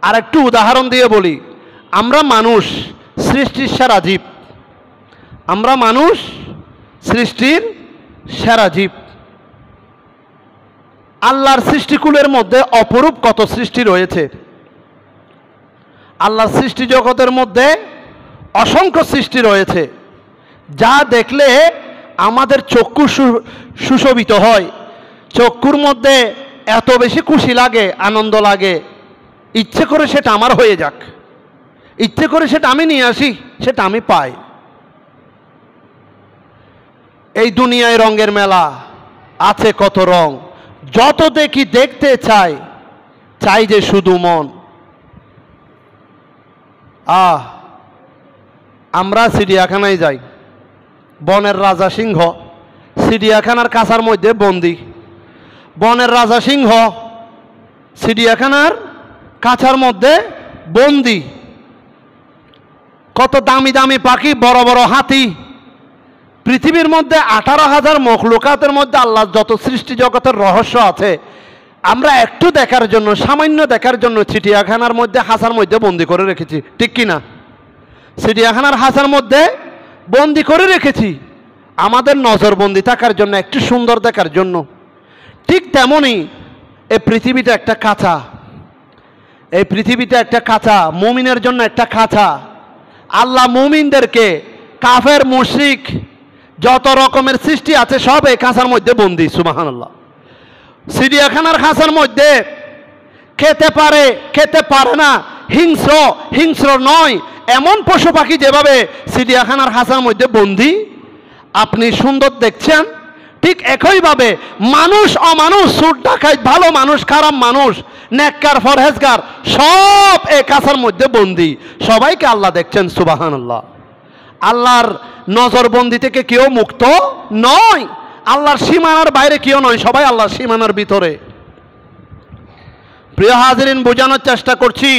আর একটু উদাহরণ দিয়ে বলি, আমরা মানুষ সৃষ্টির সেরা জীব, আমরা মানুষ সৃষ্টির সেরা জীব। আল্লাহর সৃষ্টিকুলের মধ্যে অপরূপ কত সৃষ্টি রয়েছে। আল্লাহর সৃষ্টি জগতের মধ্যে অসংখ্য সৃষ্টি রয়েছে, যা দেখলে আমাদের চক্ষু সুশোভিত হয়, চক্ষুর মধ্যে এত বেশি খুশি লাগে, আনন্দ লাগে, ইচ্ছে করে সেটা আমার হয়ে যাক, ইচ্ছে করে সেটা আমি নিয়ে আসি, সেটা আমি পাই। এই দুনিয়ায় রঙের মেলা, আছে কত রং, যত দেখি দেখতে চাই, চাই যে শুধু মন। আমরা চিড়িয়াখানায় যাই, বনের রাজা সিংহ চিড়িয়াখানার কাছার মধ্যে বন্দি। বনের রাজা সিংহ চিড়িয়াখানার কাছার মধ্যে বন্দি। কত দামি দামি পাখি, বড় বড় হাতি, পৃথিবীর মধ্যে 18,000 মখলুকাতের মধ্যে আল্লাহ যত সৃষ্টি জগতের রহস্য আছে, আমরা একটু দেখার জন্য, সামান্য দেখার জন্য চিড়িয়াখানার মধ্যে হাসার মধ্যে বন্দি করে রেখেছি, ঠিক কিনা? চিড়িয়াখানার হাসার মধ্যে বন্দি করে রেখেছি আমাদের নজরবন্দি থাকার জন্য, একটু সুন্দর দেখার জন্য। ঠিক তেমনই এই পৃথিবীটা একটা খাঁচা, এই পৃথিবীটা একটা খাঁচা, মুমিনের জন্য একটা খাঁচা। আল্লাহ মুমিনদেরকে, কাফের মুশরিক যত রকমের সৃষ্টি আছে সব এই খাঁচার মধ্যে বন্দি। সুবহানাল্লাহ। চিড়িয়াখানার খাঁচার মধ্যে খেতে পারে, খেতে পারে না, হিংস্র হিংস্র নয় এমন পশু পাখি যেভাবে চিড়িয়াখানার খাঁচার মধ্যে বন্দি, আপনি সুন্দর দেখছেন, ঠিক একইভাবে মানুষ অমানুষ, সুর ডাকাত, ভালো মানুষ খারাপ মানুষ, নেককার ফরহেজগার সব এই খাঁচার মধ্যে বন্দি। সবাইকে আল্লাহ দেখছেন। সুবহানাল্লাহ। আল্লাহর নজরবন্দি থেকে কেউ মুক্ত নয়, আল্লাহর সীমানার বাইরে কেউ নয়, সবাই আল্লাহর সীমানার ভিতরে। প্রিয় হাজিরিন, বোঝানোর চেষ্টা করছি,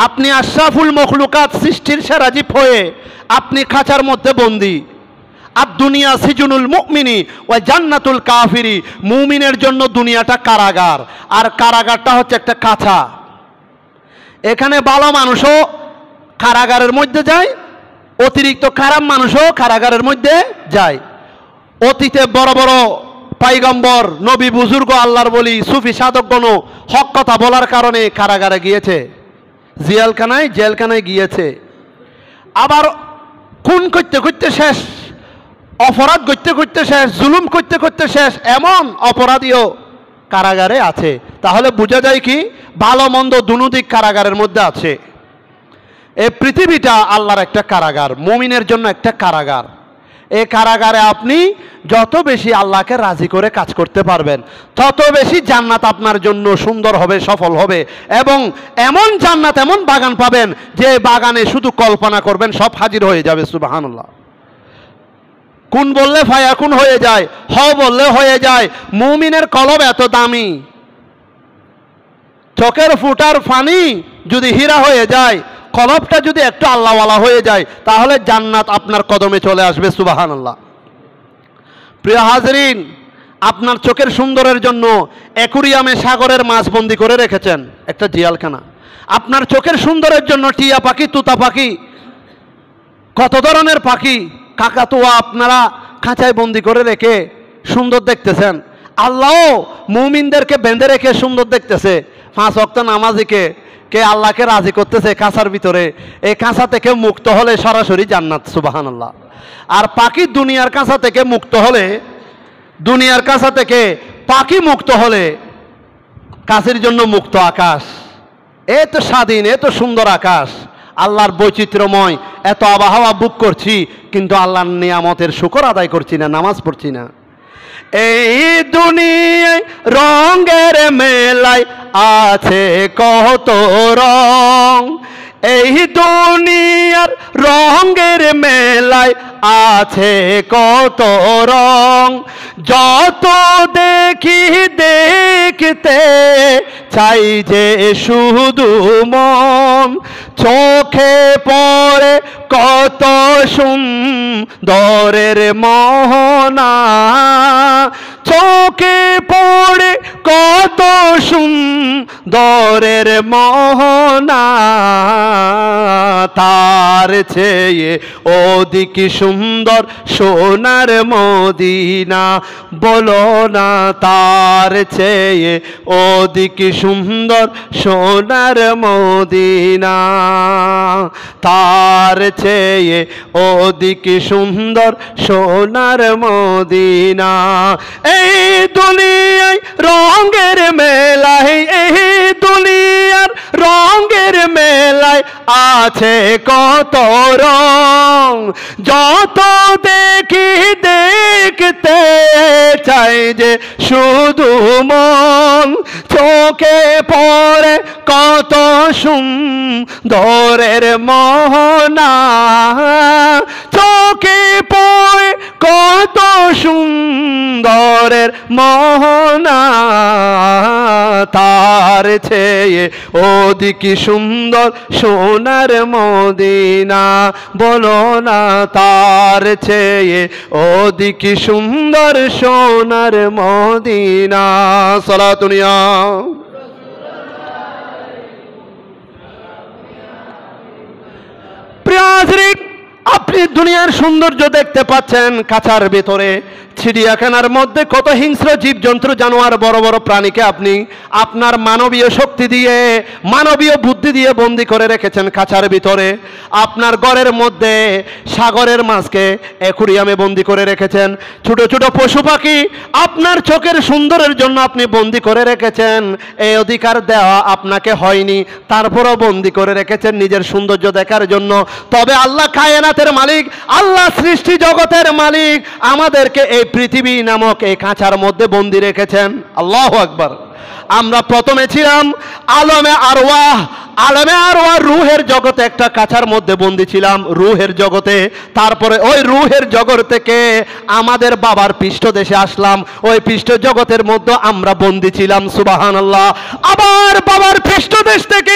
আপনি আশরাফুল মখলুকাত, সৃষ্টির সেরা জীব হয়ে আপনি খাঁচার মধ্যে বন্দি। আর দুনিয়া সিজনুল মুমিনি ওয়া জান্নাতুল কাফিরি, মুমিনের জন্য দুনিয়াটা কারাগার, আর কারাগারটা হচ্ছে একটা খাঁচা। এখানে ভালো মানুষও কারাগারের মধ্যে যায়, অতিরিক্ত খারাপ মানুষও কারাগারের মধ্যে যায়। অতীতে বড় বড় পয়গম্বর, নবী, বুজুর্গ, আল্লাহর বলি, সুফি সাধকগণও হক কথা বলার কারণে কারাগারে গিয়েছে, জেলখানায় গিয়েছে। আবার খুন করতে করতে শেষ, অপরাধ করতে করতে শেষ, জুলুম করতে করতে শেষ, এমন অপরাধীও কারাগারে আছে। তাহলে বোঝা যায় কি, ভালো মন্দ দুদিক কারাগারের মধ্যে আছে। এই পৃথিবীটা আল্লাহর একটা কারাগার, মুমিনের জন্য একটা কারাগার। এই কারাগারে আপনি যত বেশি আল্লাহকে রাজি করে কাজ করতে পারবেন, তত বেশি জান্নাত আপনার জন্য সুন্দর হবে, সফল হবে, এবং এমন জান্নাত, এমন বাগান পাবেন যে বাগানে শুধু কল্পনা করবেন সব হাজির হয়ে যাবে। সুবহানাল্লাহ। কুন বললে ফায়াকুন হয়ে যায়, হ বললে হয়ে যায়। মুমিনের কলব এত দামি, চোখের ফুটার পানি যদি হীরা হয়ে যায়, কলবটা যদি একটু আল্লাহওয়ালা হয়ে যায়, তাহলে জান্নাত আপনার কদমে চলে আসবে। সুবহানাল্লাহ। প্রিয় হাজরিন, আপনার চোখের সুন্দরের জন্য অ্যাকুরিয়ামে সাগরের মাছ বন্দি করে রেখেছেন একটা জিয়ালখানা। আপনার চোখের সুন্দরের জন্য টিয়া পাখি, তুতা পাখি, কত ধরনের পাখি, কাকাতুয়া আপনারা খাঁচায় বন্দি করে রেখে সুন্দর দেখতেছেন। আল্লাহ মুমিনদেরকে বেঁধে রেখে সুন্দর দেখতেছে। 5 ওয়াক্ত নামাজিকে কে আল্লাহকে রাজি করতেছে খাঁচার ভিতরে। এই খাঁচা থেকে মুক্ত হলে সরাসরি জান্নাত। সুবহানাল্লাহ। আর পাখি দুনিয়ার খাঁচা থেকে মুক্ত হলে, দুনিয়ার খাঁচা থেকে পাখি মুক্ত হলে কাছের জন্য মুক্ত আকাশ। এত স্বাধীন, এত সুন্দর আকাশ, আল্লাহর বৈচিত্র্যময় এত আবহাওয়া বুক করছি, কিন্তু আল্লাহর নিয়ামতের শুকর আদায় করছি না, নামাজ পড়ছি না। এই দুনিয়ায় রঙের মেলায় আছে কত রং, এই দুনিয়ার রঙের মেলায় আছে কত রং, যত দেখি দেখতে চাই যে শুধু মন, চোখে পড়ে কত সুন্দরের মোহনা, চোখে পড়ে কত সুন্দরের মোহনা, তার চেয়ে অধিক সুন্দর সোনার মদিনা। বলো না তার চেয়ে অধিক সুন্দর সোনার মদিনা, তার চেয়ে অধিক সুন্দর সোনার মদিনা। এই দুনিয়ায় রঙের মেলায়, এই দুনিয়ার রঙের মেলায় আছে কত রং, যত দেখি দেখতে চাই যে শুধু মন। চোখে পড়ে কত সুন্দরের মোহনা, চোখে পড়ে কত সুন্দরের মোহনা, তার চেয়ে অধিক সুন্দর সোনার মদিনা। বলো না তার চেয়ে অধিক সুন্দর সোনার মদিনা। সালাতুনিয়া প্রিয় হাজরিন, আপনি দুনিয়ার সৌন্দর্য দেখতে পাচ্ছেন কাঁচার ভিতরে। চিড়িয়াখানার মধ্যে কত হিংস্র জীবজন্তু জানোয়ার বড় বড় প্রাণীকে আপনি আপনার মানবীয় শক্তি দিয়ে, মানবীয় বুদ্ধি দিয়ে বন্দি করে রেখেছেন কাঁচার ভিতরে। আপনার ঘরের মধ্যে সাগরের মাছকে অ্যাকুরিয়ামে বন্দি করে রেখেছেন। ছোট ছোট পশু পাখি আপনার চোখের সুন্দরের জন্য আপনি বন্দি করে রেখেছেন। এই অধিকার দেওয়া আপনাকে হয়নি, তারপরও বন্দি করে রেখেছেন নিজের সৌন্দর্য দেখার জন্য। তবে আল্লাহ কায়নাতের মালিক, আল্লাহ সৃষ্টি জগতের মালিক আমাদেরকে এই পৃথিবী নামক এই কাঁচার মধ্যে বন্দি রেখেছেন। আল্লাহু আকবার। আমরা প্রথমে ছিলাম আলমে আরওয়াহ, আলমে আরওয়াহ রূহের জগতে একটা কাঁচার মধ্যে বন্দি ছিলাম, রূহের জগতে। তারপরে ওই রূহের জগৎ থেকে আমাদের বাবার পৃষ্ঠদেশে আসলাম, ওই পৃষ্ঠ জগতের মধ্যে আমরা বন্দি ছিলাম। সুবহানাল্লাহ। আবার বাবার পৃষ্ঠদেশ থেকে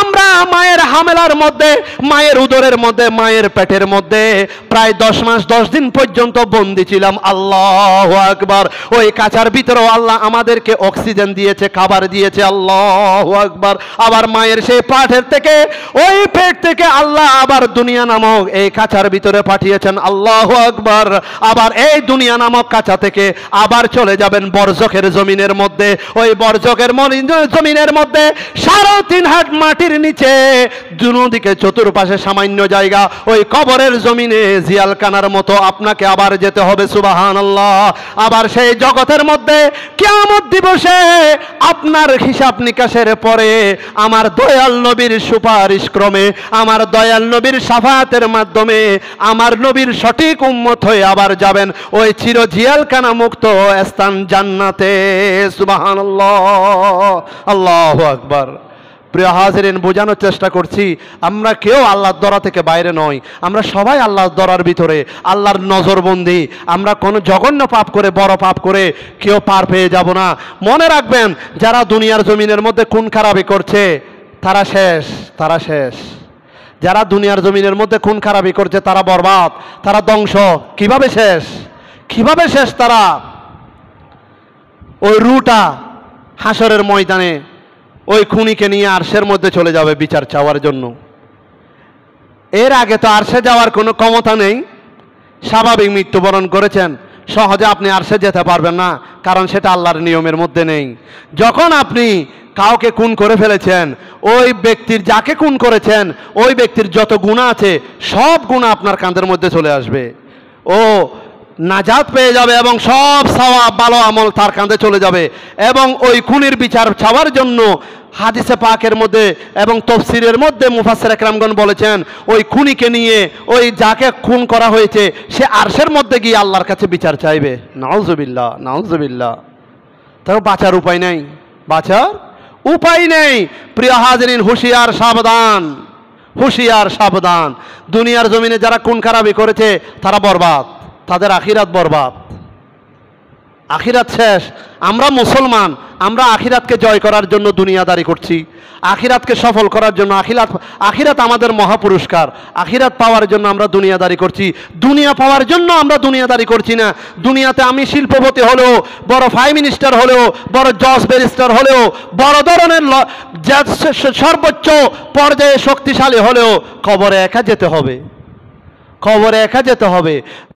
আমরা মায়ের হামেলার মধ্যে, মায়ের উদরের মধ্যে, মায়ের পেটের মধ্যে প্রায় 10 মাস 10 দিন পর্যন্ত বন্দি ছিলাম। আল্লাহু আকবার। ওই কাঁচার ভিতরেও আল্লাহ আমাদেরকে অক্সিজেন দিয়েছে, খাবার দিয়েছে। আল্লাহু আকবার। আবার মায়ের সেই পাটের থেকে, ওই পেট থেকে আল্লাহ আবার দুনিয়া নামক এই কাঁচার ভিতরে পাঠিয়েছেন। আল্লাহু আকবার। আবার এই দুনিয়া নামক কাঁচা থেকে আবার চলে যাবেন বরজখের জমিনের মধ্যে। ওই বরজখের জমিনের মধ্যে 3.5 হাত মাটির নিচে, দুদিকে চতুর্পাশে সামান্য জায়গা, ওই কবরের জমিনে জিয়ালকানার মতো আপনাকে আবার যেতে হবে। সুবহানাল্লাহ। আবার সেই জগতের মধ্যে কিয়ামত দিবসে আপনার হিসাব নিকাশের পরে আমার দয়াল নবীর সুপারিশ ক্রমে, আমার দয়াল নবীর শাফাতের মাধ্যমে আমার নবীর সঠিক উম্মত হয়ে আবার যাবেন ওই চির জিয়ালকানা মুক্ত স্থান জান্নাতে। সুবহানাল্লাহ। আল্লাহু আকবার। প্রিয় হাজিরিন, বোঝানোর চেষ্টা করছি আমরা কেউ আল্লাহর দরা থেকে বাইরে নই, আমরা সবাই আল্লাহর দরার ভিতরে, আল্লাহর নজরবন্দি। আমরা কোনো জঘন্য পাপ করে, বড় পাপ করে কেউ পার পেয়ে যাব না। মনে রাখবেন, যারা দুনিয়ার জমিনের মধ্যে খুন খারাপি করছে তারা শেষ, তারা শেষ। যারা দুনিয়ার জমিনের মধ্যে খুন খারাপি করছে তারা বরবাদ, তারা ধ্বংস। কিভাবে শেষ? কিভাবে শেষ? তারা ওই রুটা হাসরের ময়দানে ওই খুনিকে নিয়ে আরশের মধ্যে চলে যাবে বিচার চাওয়ার জন্য। এর আগে তো আরশে যাওয়ার কোনো ক্ষমতা নেই। স্বাভাবিক মৃত্যুবরণ করেছেন, সহজে আপনি আরশে যেতে পারবেন না, কারণ সেটা আল্লাহর নিয়মের মধ্যে নেই। যখন আপনি কাউকে খুন করে ফেলেছেন, ওই ব্যক্তির, যাকে খুন করেছেন ওই ব্যক্তির যত গুনাহ আছে সব গুনাহ আপনার কাঁধের মধ্যে চলে আসবে। ও নাজাত পেয়ে যাবে এবং সব সওয়াব ভালো আমল তার কাঁধে চলে যাবে। এবং ওই খুনির বিচার চাওয়ার জন্য হাদিসে পাকের মধ্যে এবং তাফসীরের মধ্যে মুফাসসির একরামগণ বলেছেন, ওই খুনিকে নিয়ে, ওই যাকে খুন করা হয়েছে, সে আরশের মধ্যে গিয়ে আল্লাহর কাছে বিচার চাইবে। নাউজুবিল্লাহ, নাউজুবিল্লাহ। তাও বাঁচার উপায় নেই, বাঁচার উপায় নেই। প্রিয় হাজিরিন, হুঁশিয়ার, সাবধান, হুঁশিয়ার, সাবধান। দুনিয়ার জমিনে যারা খুন খারাপি করেছে তারা বরবাদ, তাদের আখিরাত বরবাদ। আখিরাত শেষ। আমরা মুসলমান, আমরা আখিরাতকে জয় করার জন্য দুনিয়াদারি করছি, আখিরাতকে সফল করার জন্য। আখিরাত আমাদের মহাপুরস্কার, আখিরাত পাওয়ার জন্য আমরা দুনিয়াদারি করছি। দুনিয়া পাওয়ার জন্য আমরা দুনিয়াদারি করছি না। দুনিয়াতে আমি শিল্পপতি হলেও, বড় প্রাইম মিনিস্টার হলেও, বড় জজ ব্যারিস্টার হলেও, বড় ধরনের সর্বোচ্চ পর্যায়ে শক্তিশালী হলেও কবরে একা যেতে হবে, কবরে একা যেতে হবে।